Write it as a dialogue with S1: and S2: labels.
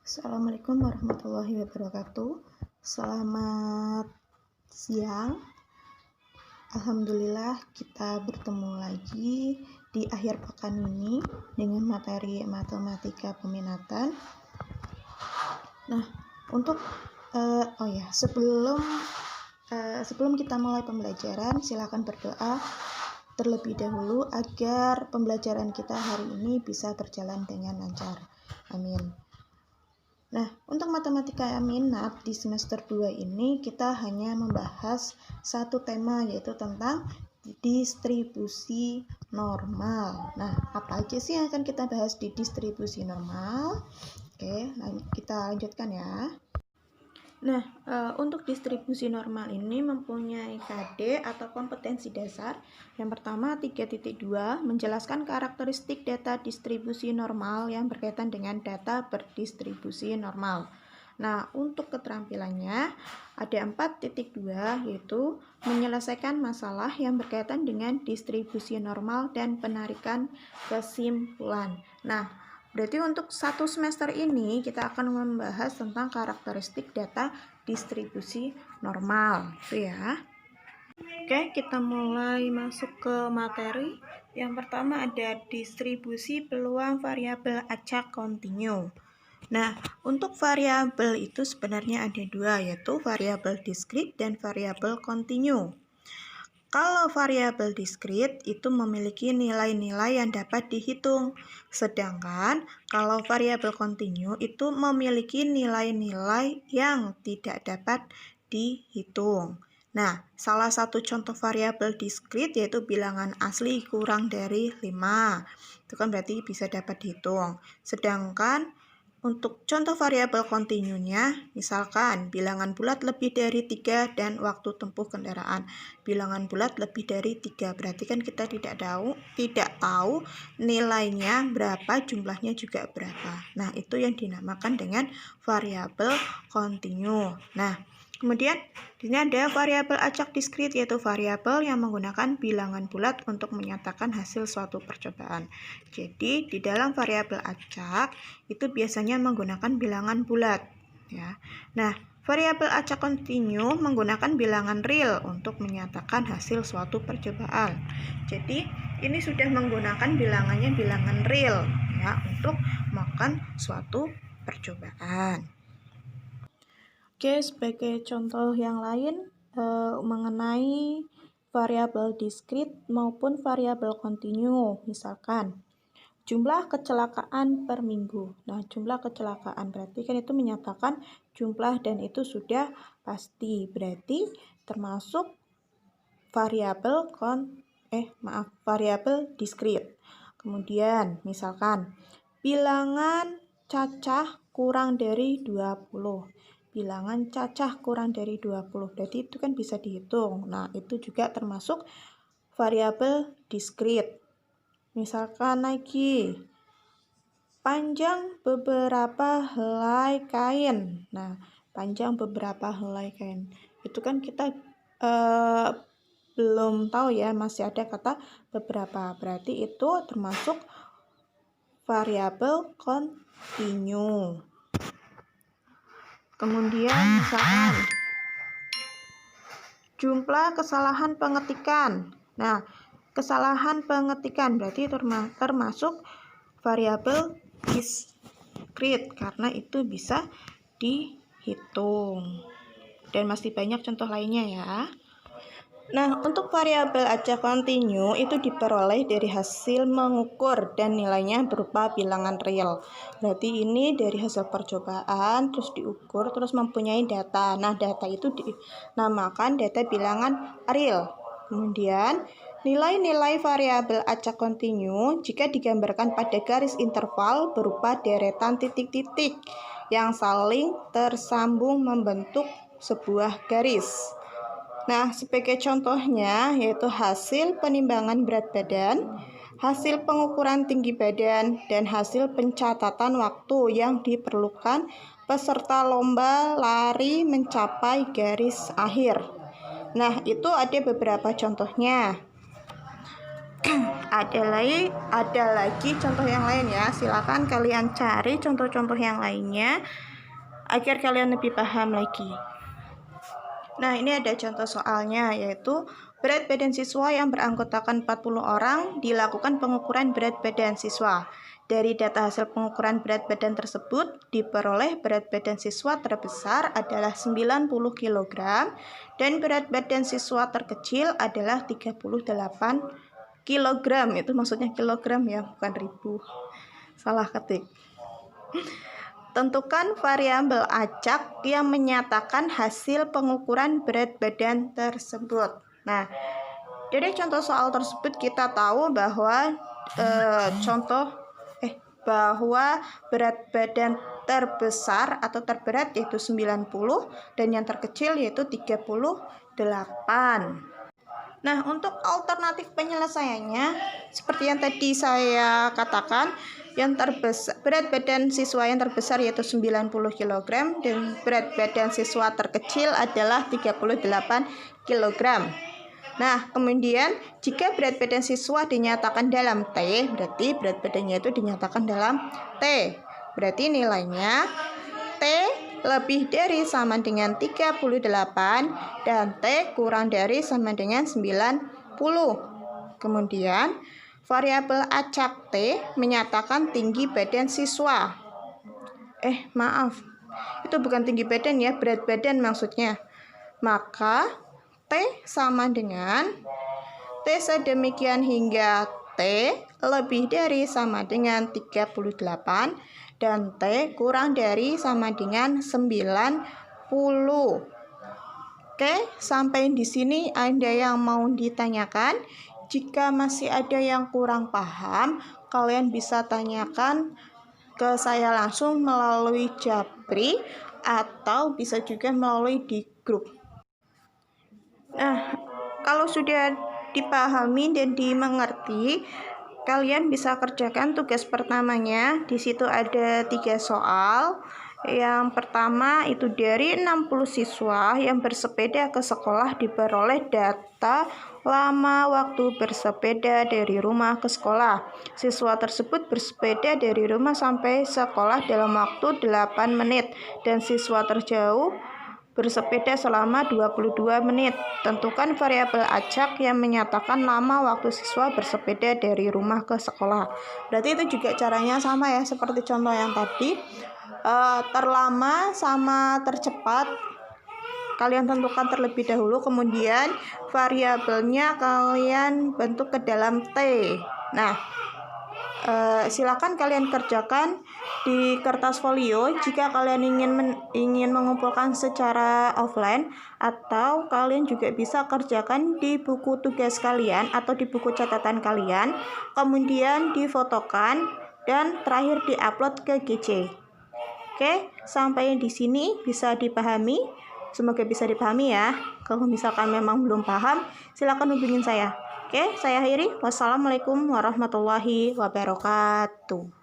S1: Assalamualaikum warahmatullahi wabarakatuh. Selamat siang. Alhamdulillah kita bertemu lagi di akhir pekan ini dengan materi matematika peminatan. Nah, untuk sebelum kita mulai pembelajaran, silakan berdoa terlebih dahulu agar pembelajaran kita hari ini bisa berjalan dengan lancar. Amin. Nah, untuk matematika minat di semester 2 ini kita hanya membahas satu tema, yaitu tentang distribusi normal. Nah, apa aja sih yang akan kita bahas di distribusi normal? Oke, kita lanjutkan ya. Nah, untuk distribusi normal ini mempunyai KD atau kompetensi dasar. Yang pertama 3.2 menjelaskan karakteristik data distribusi normal yang berkaitan dengan data berdistribusi normal. Nah, untuk keterampilannya ada 4.2, yaitu menyelesaikan masalah yang berkaitan dengan distribusi normal dan penarikan kesimpulan. Nah, berarti untuk satu semester ini kita akan membahas tentang karakteristik data distribusi normal, itu ya. Oke, kita mulai masuk ke materi. Yang pertama ada distribusi peluang variabel acak kontinu. Nah, untuk variabel itu sebenarnya ada dua, yaitu variabel diskrit dan variabel kontinu. Kalau variabel diskrit itu memiliki nilai-nilai yang dapat dihitung, sedangkan kalau variabel kontinu itu memiliki nilai-nilai yang tidak dapat dihitung. Nah, salah satu contoh variabel diskrit yaitu bilangan asli kurang dari 5. Itu kan berarti bisa dapat dihitung. Sedangkan untuk contoh variabel kontinunya, misalkan bilangan bulat lebih dari 3 dan waktu tempuh kendaraan. Bilangan bulat lebih dari 3, berarti kan kita tidak tahu nilainya berapa, jumlahnya juga berapa. Nah, itu yang dinamakan dengan variabel kontinu. Nah, kemudian ini ada variabel acak diskrit, yaitu variabel yang menggunakan bilangan bulat untuk menyatakan hasil suatu percobaan. Jadi di dalam variabel acak itu biasanya menggunakan bilangan bulat ya. Nah, variabel acak kontinu menggunakan bilangan real untuk menyatakan hasil suatu percobaan. Jadi ini sudah menggunakan bilangannya bilangan real ya untuk melakukan suatu percobaan. Oke, sebagai contoh yang lain mengenai variabel diskrit maupun variabel kontinu, misalkan jumlah kecelakaan per minggu. Nah, jumlah kecelakaan berarti kan itu menyatakan jumlah dan itu sudah pasti. Berarti termasuk variabel diskrit. Kemudian misalkan bilangan cacah kurang dari 20. Bilangan cacah kurang dari 20. Berarti itu kan bisa dihitung. Nah, itu juga termasuk variabel diskrit. Misalkan lagi panjang beberapa helai kain. Nah, panjang beberapa helai kain. Itu kan kita belum tahu ya, masih ada kata beberapa. Berarti itu termasuk variabel kontinu. Kemudian misalkan jumlah kesalahan pengetikan. Nah, kesalahan pengetikan berarti termasuk variabel diskrit karena itu bisa dihitung. Dan masih banyak contoh lainnya ya. Nah, untuk variabel acak kontinu itu diperoleh dari hasil mengukur dan nilainya berupa bilangan real. Berarti ini dari hasil percobaan, terus diukur, terus mempunyai data. Nah, data itu dinamakan data bilangan real. Kemudian, nilai-nilai variabel acak kontinu jika digambarkan pada garis interval berupa deretan titik-titik yang saling tersambung membentuk sebuah garis. Nah, sebagai contohnya yaitu hasil penimbangan berat badan, hasil pengukuran tinggi badan, dan hasil pencatatan waktu yang diperlukan peserta lomba lari mencapai garis akhir. Nah, itu ada beberapa contohnya. ada lagi contoh yang lain ya. Silakan kalian cari contoh-contoh yang lainnya agar kalian lebih paham lagi. Nah, ini ada contoh soalnya, yaitu berat badan siswa yang beranggotakan 40 orang dilakukan pengukuran berat badan siswa. Dari data hasil pengukuran berat badan tersebut, diperoleh berat badan siswa terbesar adalah 90 kg dan berat badan siswa terkecil adalah 38 kg. Itu maksudnya kilogram ya, bukan ribu. Salah ketik. Tentukan variabel acak yang menyatakan hasil pengukuran berat badan tersebut. Nah, dari contoh soal tersebut kita tahu bahwa bahwa berat badan terbesar atau terberat yaitu 90 dan yang terkecil yaitu 38. Nah, untuk alternatif penyelesaiannya seperti yang tadi saya katakan, yang terbesar berat badan siswa yang terbesar yaitu 90 kg dan berat badan siswa terkecil adalah 38 kg. Nah, kemudian jika berat badan siswa dinyatakan dalam T, berarti berat badannya itu dinyatakan dalam T. Berarti nilainya T lebih dari sama dengan 38 dan T kurang dari sama dengan 90. Kemudian variabel acak T menyatakan tinggi badan siswa. Maaf, itu bukan tinggi badan ya, berat badan maksudnya. Maka T sama dengan T sedemikian hingga T lebih dari sama dengan 38 dan T kurang dari sama dengan 90. Oke, sampai di sini ada yang mau ditanyakan? Jika masih ada yang kurang paham, kalian bisa tanyakan ke saya langsung melalui Japri atau bisa juga melalui di grup. Nah, kalau sudah dipahami dan dimengerti, kalian bisa kerjakan tugas pertamanya. Di situ ada 3 soal. Yang pertama itu dari 60 siswa yang bersepeda ke sekolah diperoleh data lama waktu bersepeda dari rumah ke sekolah. Siswa tersebut bersepeda dari rumah sampai sekolah dalam waktu 8 menit dan siswa terjauh bersepeda selama 22 menit. Tentukan variabel acak yang menyatakan lama waktu siswa bersepeda dari rumah ke sekolah. Berarti itu juga caranya sama ya, seperti contoh yang tadi. Terlama sama tercepat kalian tentukan terlebih dahulu, kemudian variabelnya kalian bentuk ke dalam T. Nah, silakan kalian kerjakan di kertas folio jika kalian ingin mengumpulkan secara offline, atau kalian juga bisa kerjakan di buku tugas kalian atau di buku catatan kalian, kemudian difotokan dan terakhir diupload ke GC. Oke, sampai di sini bisa dipahami. Semoga bisa dipahami ya. Kalau misalkan memang belum paham, silakan hubungin saya. Oke, saya akhiri. Wassalamualaikum warahmatullahi wabarakatuh.